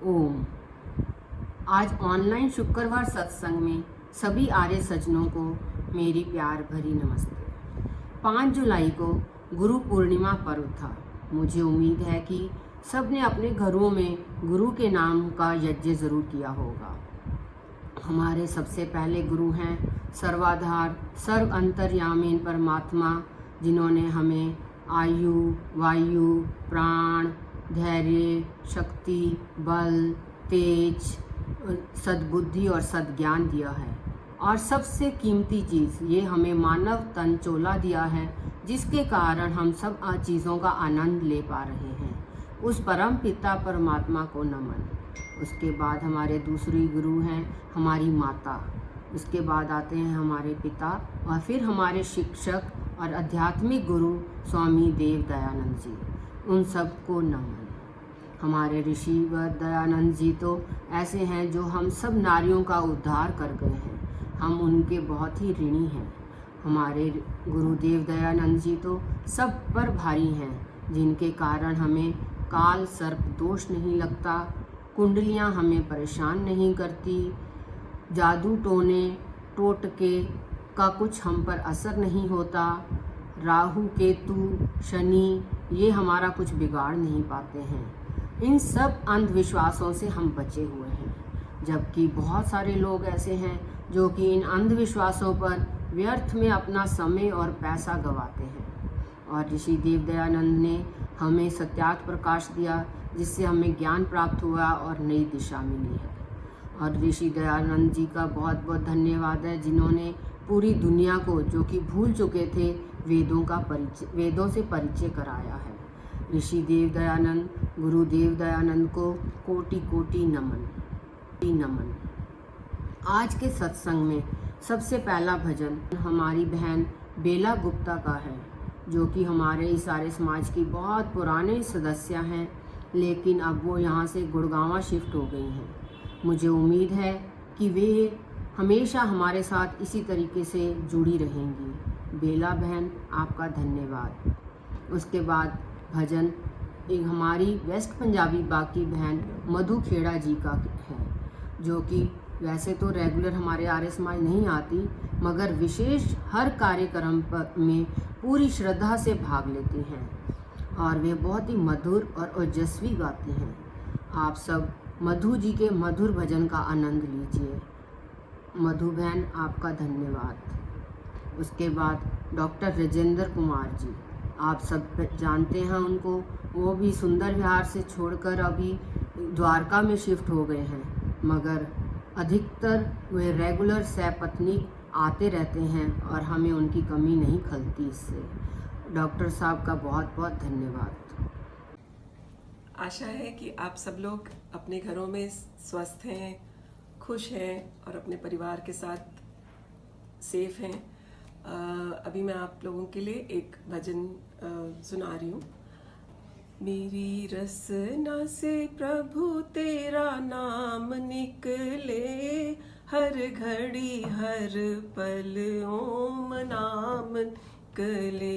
ओम। आज ऑनलाइन शुक्रवार सत्संग में सभी आर्य सज्जनों को मेरी प्यार भरी नमस्ते। 5 जुलाई को गुरु पूर्णिमा पर्व था। मुझे उम्मीद है कि सब ने अपने घरों में गुरु के नाम का यज्ञ जरूर किया होगा। हमारे सबसे पहले गुरु हैं सर्वाधार सर्व अंतर्यामीन परमात्मा, जिन्होंने हमें आयु, वायु, प्राण, धैर्य, शक्ति, बल, तेज, सद्बुद्धि और सद्ज्ञान दिया है। और सबसे कीमती चीज़ ये हमें मानव तन चोला दिया है, जिसके कारण हम सब चीज़ों का आनंद ले पा रहे हैं। उस परम पिता परमात्मा को नमन। उसके बाद हमारे दूसरी गुरु हैं हमारी माता। उसके बाद आते हैं हमारे पिता और फिर हमारे शिक्षक और आध्यात्मिक गुरु स्वामी देव दयानंद जी। उन सबको नमन। हमारे ऋषि व दयानंद जी तो ऐसे हैं जो हम सब नारियों का उद्धार कर गए हैं। हम उनके बहुत ही ऋणी हैं। हमारे गुरुदेव दयानंद जी तो सब पर भारी हैं, जिनके कारण हमें काल सर्प दोष नहीं लगता, कुंडलियां हमें परेशान नहीं करती, जादू टोने टोटके का कुछ हम पर असर नहीं होता, राहु केतु शनि ये हमारा कुछ बिगाड़ नहीं पाते हैं। इन सब अंधविश्वासों से हम बचे हुए हैं, जबकि बहुत सारे लोग ऐसे हैं जो कि इन अंधविश्वासों पर व्यर्थ में अपना समय और पैसा गंवाते हैं। और ऋषि देव दयानंद ने हमें सत्यार्थ प्रकाश दिया, जिससे हमें ज्ञान प्राप्त हुआ और नई दिशा मिली है। और ऋषि दयानंद जी का बहुत बहुत धन्यवाद है, जिन्होंने पूरी दुनिया को, जो कि भूल चुके थे, वेदों से परिचय कराया है। ऋषि देव दयानंद, गुरुदेव दयानंद को कोटि कोटि नमन। आज के सत्संग में सबसे पहला भजन हमारी बहन बेला गुप्ता का है, जो कि हमारे इस आर्य समाज की बहुत पुराने सदस्य हैं, लेकिन अब वो यहाँ से गुड़गांव शिफ्ट हो गई हैं। मुझे उम्मीद है कि वे हमेशा हमारे साथ इसी तरीके से जुड़ी रहेंगी। बेला बहन, आपका धन्यवाद। उसके बाद भजन एक हमारी वेस्ट पंजाबी बाकी बहन मधु खेड़ा जी का है, जो कि वैसे तो रेगुलर हमारे आर्य समाज नहीं आती, मगर विशेष हर कार्यक्रम में पूरी श्रद्धा से भाग लेती हैं और वे बहुत ही मधुर और ओजस्वी गाती हैं। आप सब मधु जी के मधुर भजन का आनंद लीजिए। मधु बहन, आपका धन्यवाद। उसके बाद डॉक्टर राजेंद्र कुमार जी, आप सब जानते हैं उनको। वो भी सुंदर विहार से छोड़कर अभी द्वारका में शिफ्ट हो गए हैं, मगर अधिकतर वे रेगुलर सपत्नी आते रहते हैं और हमें उनकी कमी नहीं खलती। इससे डॉक्टर साहब का बहुत बहुत धन्यवाद। आशा है कि आप सब लोग अपने घरों में स्वस्थ हैं, खुश हैं और अपने परिवार के साथ सेफ हैं। अभी मैं आप लोगों के लिए एक भजन सुना रही हूँ। मेरी रसना से प्रभु तेरा नाम निकले, हर घड़ी हर पल ओम नाम निकले।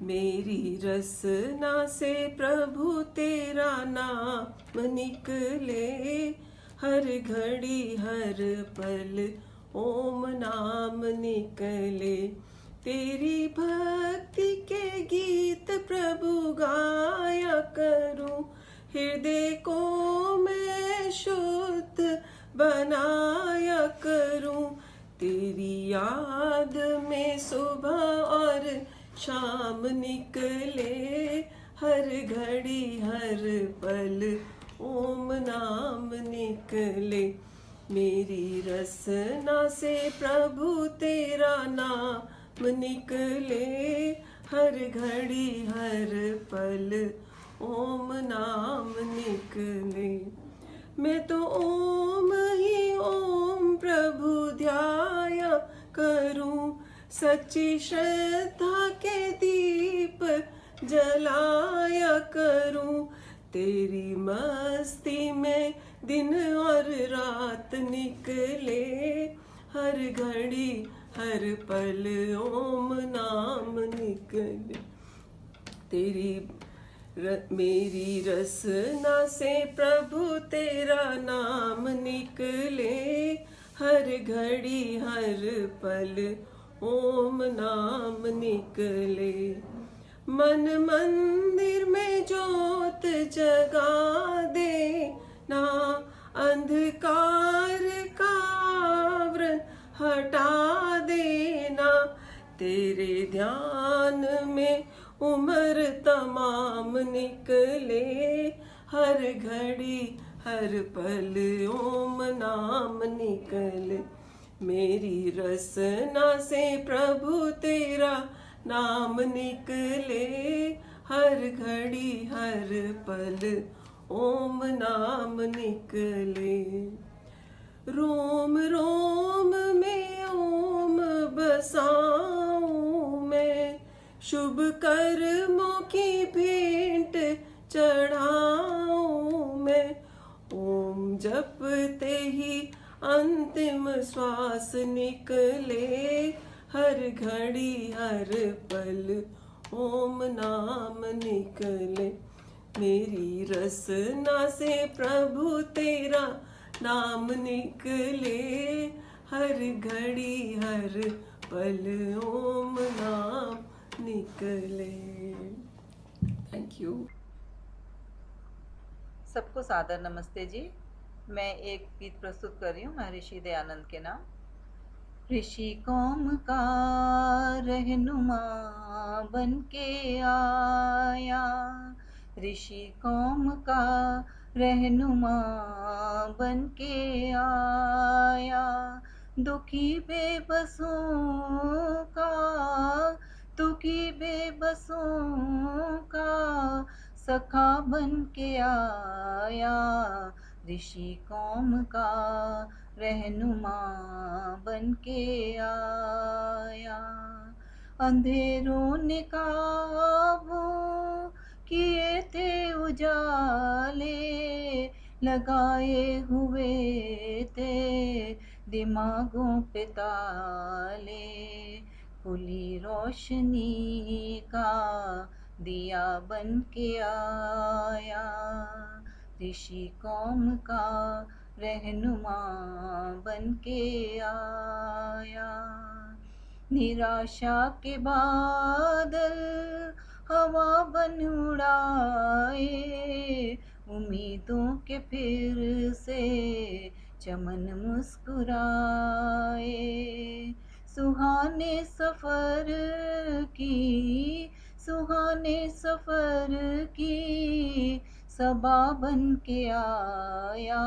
मेरी रसना से प्रभु तेरा नाम निकले, हर घड़ी हर पल ओम नाम निकले। तेरी भक्ति के गीत प्रभु गाया करूं, हृदय को मैं शुद्ध बनाया करूं। तेरी याद में सुबह और शाम निकले, हर घड़ी हर पल ओम नाम निकले। मेरी रसना से प्रभु तेरा नाम निकले, हर घड़ी हर पल ओम नाम निकले। मैं तो ओम ही ओम प्रभु ध्याया करूं, सच्ची श्रद्धा के दीप जलाया करूं। तेरी मस्ती में दिन और रात निकले, हर घड़ी हर पल ओम नाम निकले। मेरी रसना से प्रभु तेरा नाम निकले, हर घड़ी हर पल ओम नाम निकले। मन मंदिर में जोत जगा दे ना, अंधकार का आवरण हटा देना। तेरे ध्यान में उम्र तमाम निकले, हर घड़ी हर पल ओम नाम निकले। मेरी रसना से प्रभु तेरा नाम निकले, हर घड़ी हर पल ओम नाम निकले। रोम रोम में ओम बसाऊं मैं, शुभ कर्मों की भेंट चढ़ाऊं मैं। ओम जपते ही अंतिम श्वास निकले, हर घड़ी हर पल ओम नाम निकले। मेरी रसना से प्रभु तेरा नाम निकले, हर घड़ी हर पल ओम नाम निकले। Thank you. सबको सादर नमस्ते जी। मैं एक गीत प्रस्तुत कर रही हूँ महर्षि दयानंद के नाम। ऋषि कौम का रहनुमा बन के आया, ऋषि कौम का रहनुमा बन के आया। दुखी बेबसों का, दुखी बेबसों का सखा बन के आया, ऋषि कौम का रहनुमा बन के आया। अंधेरों ने काबू किए थे उजाले, लगाए हुए थे दिमागों पे ताले। खुली रोशनी का दिया बन के आया, ऋषि कौम का रहनुमा बन के आया। निराशा के बादल हवा बन उड़ाए, उम्मीदों के फिर से चमन मुस्कुराए। सुहाने सफर की, सुहाने सफर की सबा बन के आया,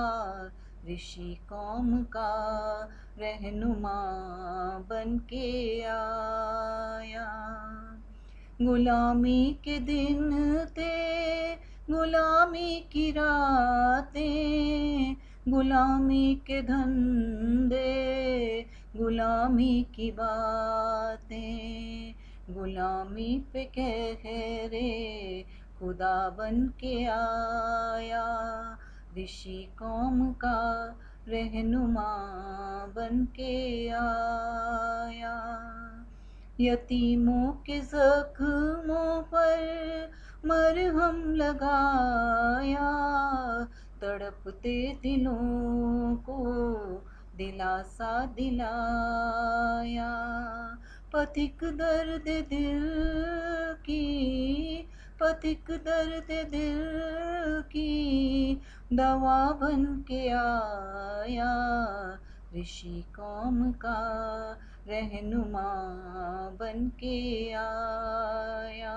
ऋषि कौम का रहनुमा बन के आया। गुलामी के दिन थे, गुलामी की रातें, गुलामी के धंधे, गुलामी की बातें, गुलामी पे कहरे खुदा बन के आया, ऋषि कौम का रहनुमा बन के आया। यतीमों के जख्मों पर मरहम लगाया, तड़पते दिलों को दिलासा दिलाया। पथिक दर्द दिल की, पथिक दर्द दिल की दवा बन के आया, ऋषि कौम का रहनुमा बन के आया।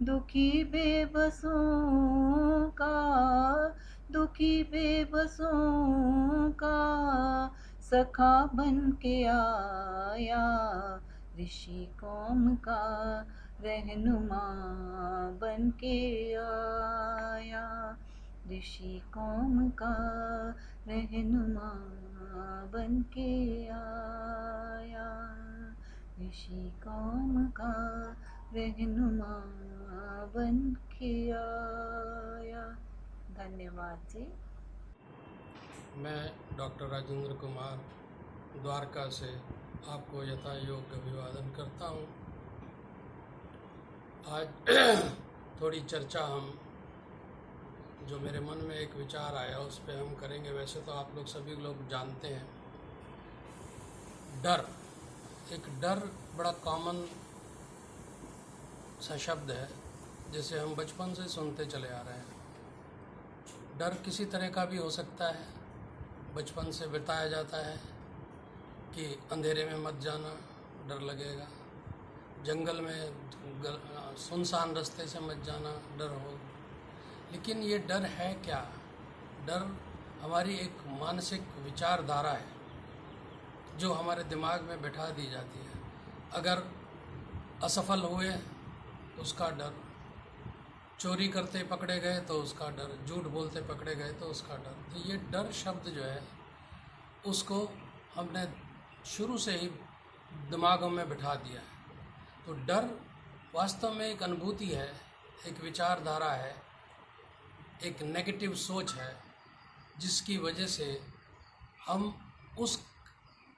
दुखी बेबसों का, दुखी बेबसों का सखा बन के आया, ऋषि कौम का रहनुमा बन के आया, ऋषि कौम का रहनुमा बन के आया, ऋषि कौम का रहनुमा बन के आया। धन्यवाद जी। मैं डॉक्टर राजेंद्र कुमार द्वारका से आपको यथा योग्य अभिवादन करता हूँ। आज थोड़ी चर्चा हम जो मेरे मन में एक विचार आया उस पर हम करेंगे। वैसे तो आप लोग सभी लोग जानते हैं, डर, एक डर बड़ा कॉमन सा शब्द है जिसे हम बचपन से सुनते चले आ रहे हैं। डर किसी तरह का भी हो सकता है। बचपन से बताया जाता है कि अंधेरे में मत जाना, डर लगेगा। जंगल में सुनसान रास्ते से मत जाना, डर हो। लेकिन ये डर है क्या? डर हमारी एक मानसिक विचारधारा है जो हमारे दिमाग में बैठा दी जाती है। अगर असफल हुए उसका डर, चोरी करते पकड़े गए तो उसका डर, झूठ बोलते पकड़े गए तो उसका डर। तो ये डर शब्द जो है उसको हमने शुरू से ही दिमागों में बिठा दिया है। तो डर वास्तव में एक अनुभूति है, एक विचारधारा है, एक नेगेटिव सोच है जिसकी वजह से हम उस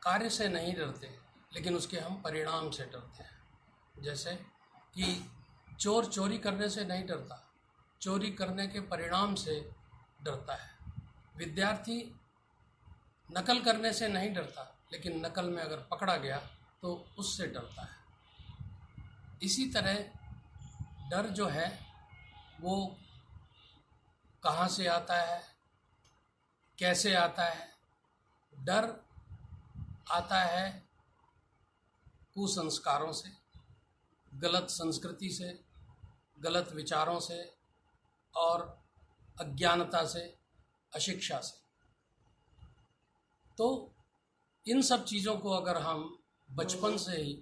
कार्य से नहीं डरते लेकिन उसके हम परिणाम से डरते हैं। जैसे कि चोर चोरी करने से नहीं डरता, चोरी करने के परिणाम से डरता है। विद्यार्थी नकल करने से नहीं डरता लेकिन नकल में अगर पकड़ा गया तो उससे डरता है। इसी तरह डर जो है वो कहाँ से आता है, कैसे आता है? डर आता है कुसंस्कारों से, गलत संस्कृति से, गलत विचारों से और अज्ञानता से, अशिक्षा से। तो इन सब चीज़ों को अगर हम बचपन से ही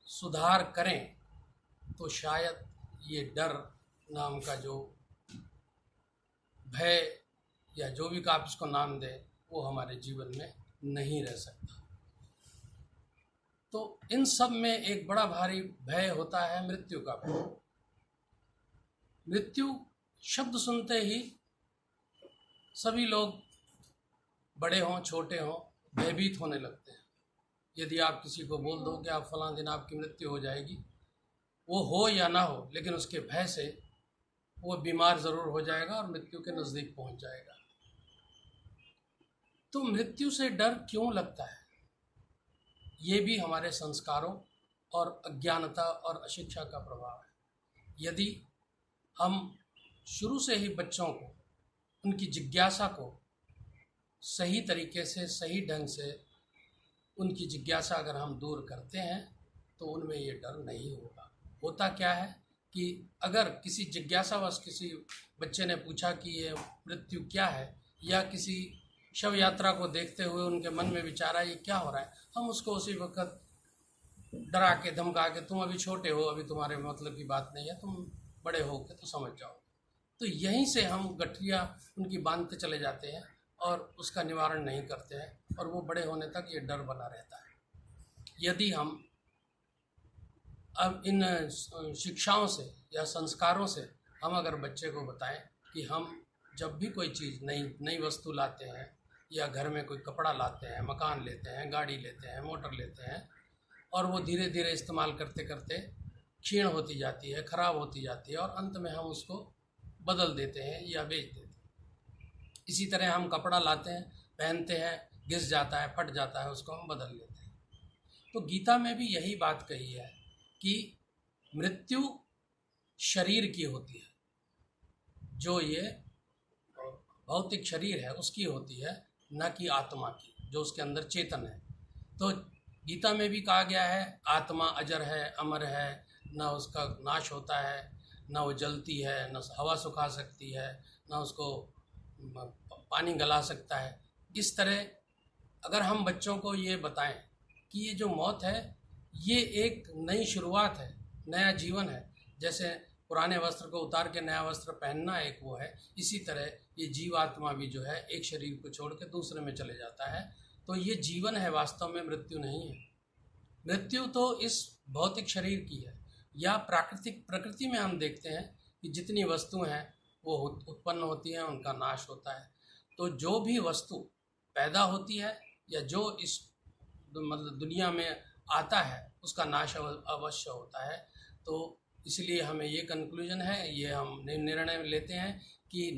सुधार करें तो शायद ये डर नाम का जो भय या जो भी आप इसको नाम दें वो हमारे जीवन में नहीं रह सकता। तो इन सब में एक बड़ा भारी भय होता है मृत्यु का भय। मृत्यु शब्द सुनते ही सभी लोग, बड़े हों छोटे हों, भयभीत होने लगते हैं। यदि आप किसी को बोल दो कि आप फलां दिन आपकी मृत्यु हो जाएगी, वो हो या ना हो लेकिन उसके भय से वो बीमार ज़रूर हो जाएगा और मृत्यु के नज़दीक पहुंच जाएगा। तो मृत्यु से डर क्यों लगता है? ये भी हमारे संस्कारों और अज्ञानता और अशिक्षा का प्रभाव है। यदि हम शुरू से ही बच्चों को, उनकी जिज्ञासा को सही तरीके से, सही ढंग से उनकी जिज्ञासा अगर हम दूर करते हैं तो उनमें ये डर नहीं होगा। होता क्या है कि अगर किसी जिज्ञासावश किसी बच्चे ने पूछा कि ये मृत्यु क्या है, या किसी शव यात्रा को देखते हुए उनके मन में विचार आया ये क्या हो रहा है, हम उसको उसी वक्त डरा के धमका के, तुम अभी छोटे हो, अभी तुम्हारे मतलब की बात नहीं है, तुम बड़े हो के तो समझ जाओ। तो यहीं से हम गठरिया उनकी बांधते चले जाते हैं और उसका निवारण नहीं करते हैं और वो बड़े होने तक ये डर बना रहता है। यदि हम अब इन शिक्षाओं से या संस्कारों से हम अगर बच्चे को बताएं कि हम जब भी कोई चीज़ नई वस्तु लाते हैं या घर में कोई कपड़ा लाते हैं, मकान लेते हैं, गाड़ी लेते हैं, मोटर लेते हैं और वो धीरे धीरे इस्तेमाल करते करते क्षीण होती जाती है, ख़राब होती जाती है और अंत में हम उसको बदल देते हैं या बेच देते हैं। इसी तरह हम कपड़ा लाते हैं, पहनते हैं, घिस जाता है, फट जाता है, उसको हम बदल लेते हैं। तो गीता में भी यही बात कही है कि मृत्यु शरीर की होती है, जो ये भौतिक शरीर है उसकी होती है, न कि आत्मा की, जो उसके अंदर चेतन है। तो गीता में भी कहा गया है आत्मा अजर है, अमर है, न उसका नाश होता है, न वो जलती है, न हवा सुखा सकती है, न उसको पानी गला सकता है। इस तरह अगर हम बच्चों को ये बताएं कि ये जो मौत है ये एक नई शुरुआत है, नया जीवन है, जैसे पुराने वस्त्र को उतार के नया वस्त्र पहनना एक वो है, इसी तरह ये जीवात्मा भी जो है एक शरीर को छोड़ के दूसरे में चले जाता है। तो ये जीवन है, वास्तव में मृत्यु नहीं है। मृत्यु तो इस भौतिक शरीर की है। या प्रकृति में हम देखते हैं कि जितनी वस्तु हैं वो उत्पन्न होती हैं, उनका नाश होता है। तो जो भी वस्तु पैदा होती है या जो इस मतलब दुनिया में आता है उसका नाश अवश्य होता है। तो इसलिए हमें ये कंक्लूजन है, ये हम निर्णय लेते हैं कि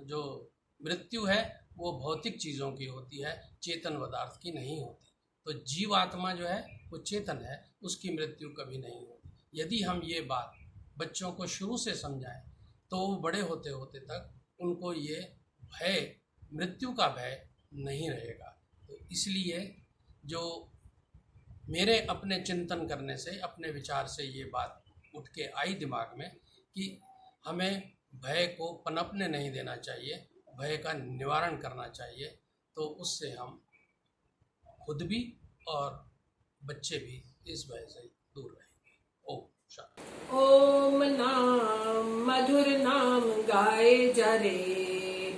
जो मृत्यु है वो भौतिक चीज़ों की होती है, चेतन पदार्थ की नहीं होती। तो जीव आत्मा जो है वो चेतन है, उसकी मृत्यु कभी नहीं होती। यदि हम ये बात बच्चों को शुरू से समझाएं तो वो बड़े होते होते तक उनको ये भय, मृत्यु का भय नहीं रहेगा। तो इसलिए जो मेरे अपने चिंतन करने से, अपने विचार से ये बात उठ के आई दिमाग में कि हमें भय को पनपने नहीं देना चाहिए, भय का निवारण करना चाहिए। तो उससे हम खुद भी और बच्चे भी इस भय से दूर रहेंगे। ओम शांति। ओम नाम मधुर नाम गाए जा रे,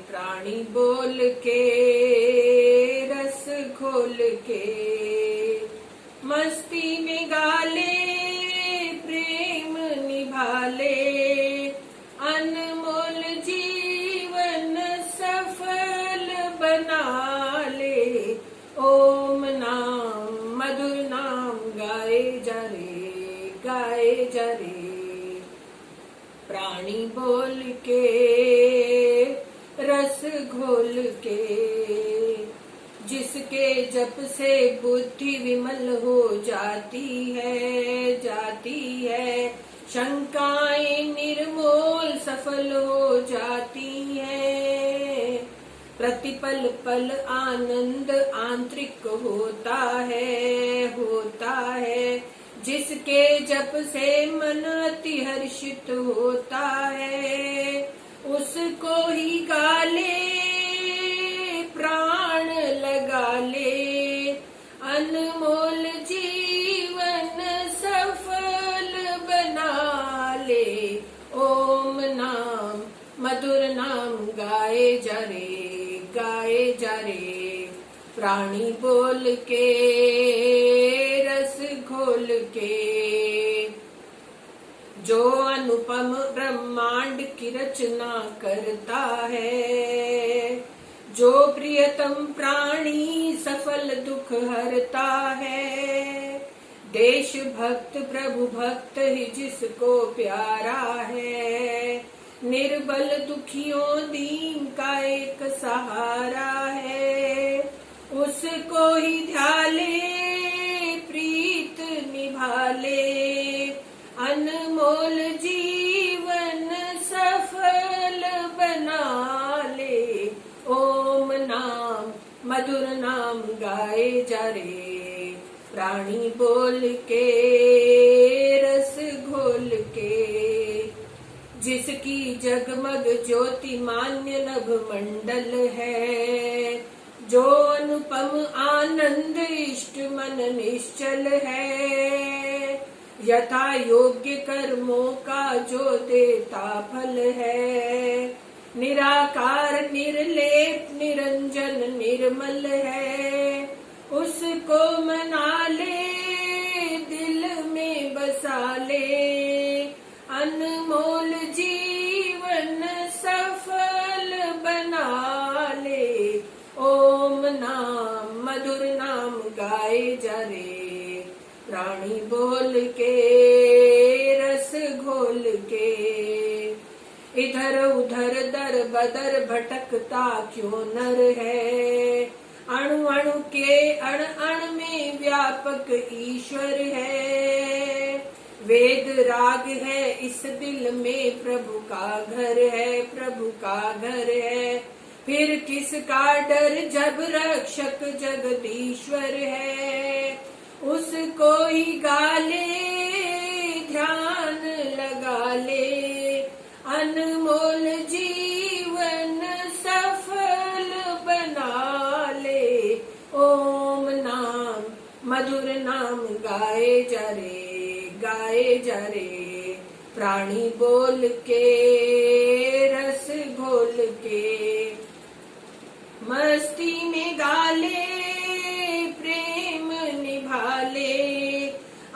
प्राणी बोल के रस खोल के, मस्ती में गाले प्रेम निभाले, अनमोल जीवन सफल बना ले। ओम नाम मधुर नाम गाए जा रे, गाए जा रे, प्राणी बोल के रस घोल के, जिसके जप से बुद्धि विमल हो जाती है, शंकाएं निर्मूल सफल हो जाती है, प्रतिपल पल आनंद आंतरिक होता है, जिसके जप से मन अति हर्षित होता है, उसको ही गाले प्राण लगा ले, अनमोल जीवन सफल बना ले। ओम नाम मधुर नाम गाए जा रे, गाए जा रे, प्राणी बोल के रस घोल के, जो अनुपम ब्रह्मांड की रचना करता है, जो प्रियतम प्राणी सफल दुख हरता है, देश भक्त प्रभु भक्त ही जिसको प्यारा है, निर्बल दुखियों दीन का एक सहारा है, उसको ही ध्याले प्रीत निभाले, अनमोल जीवन सफल बना ले। ओम नाम मधुर नाम गाए जा रे, प्राणी बोल के रस घोल के, जिसकी जगमग ज्योति मान्य नभ मंडल है, जो अनुपम आनंद इष्ट मन निश्चल है, यथा योग्य कर्मों का जो देता फल है, निराकार निर्लेप निरंजन निर्मल है, उसको मना ले दिल में बसा ले, अनमोल जीवन सफल बना ले। ओम नाम मधुर नाम गाए जा रे, प्राणी बोल के रस घोल के, इधर उधर दर बदर भटकता क्यों नर है, अणु अणु के अण अण में व्यापक ईश्वर है, वेद राग है इस दिल में प्रभु का घर है, प्रभु का घर है, फिर किसका डर जब रक्षक जगदीश्वर है, उसको ही गाले ध्यान लगा ले, अनमोल जीवन सफल बना ले। ओम नाम मधुर नाम गाए जा रे, गाए जा रे, प्राणी बोल के रस घोल के, मस्ती में गाले प्रेम निभाले,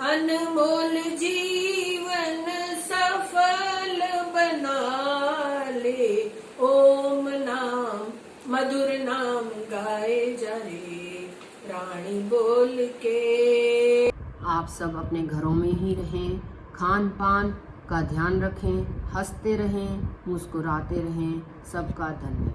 अनमोल जीवन सफल बना ले। ओम नाम मधुर नाम गाए जा रे, प्राणी बोल के। आप सब अपने घरों में ही रहें, खान पान का ध्यान रखें, हंसते रहें, मुस्कुराते रहें। सबका धन्यवाद।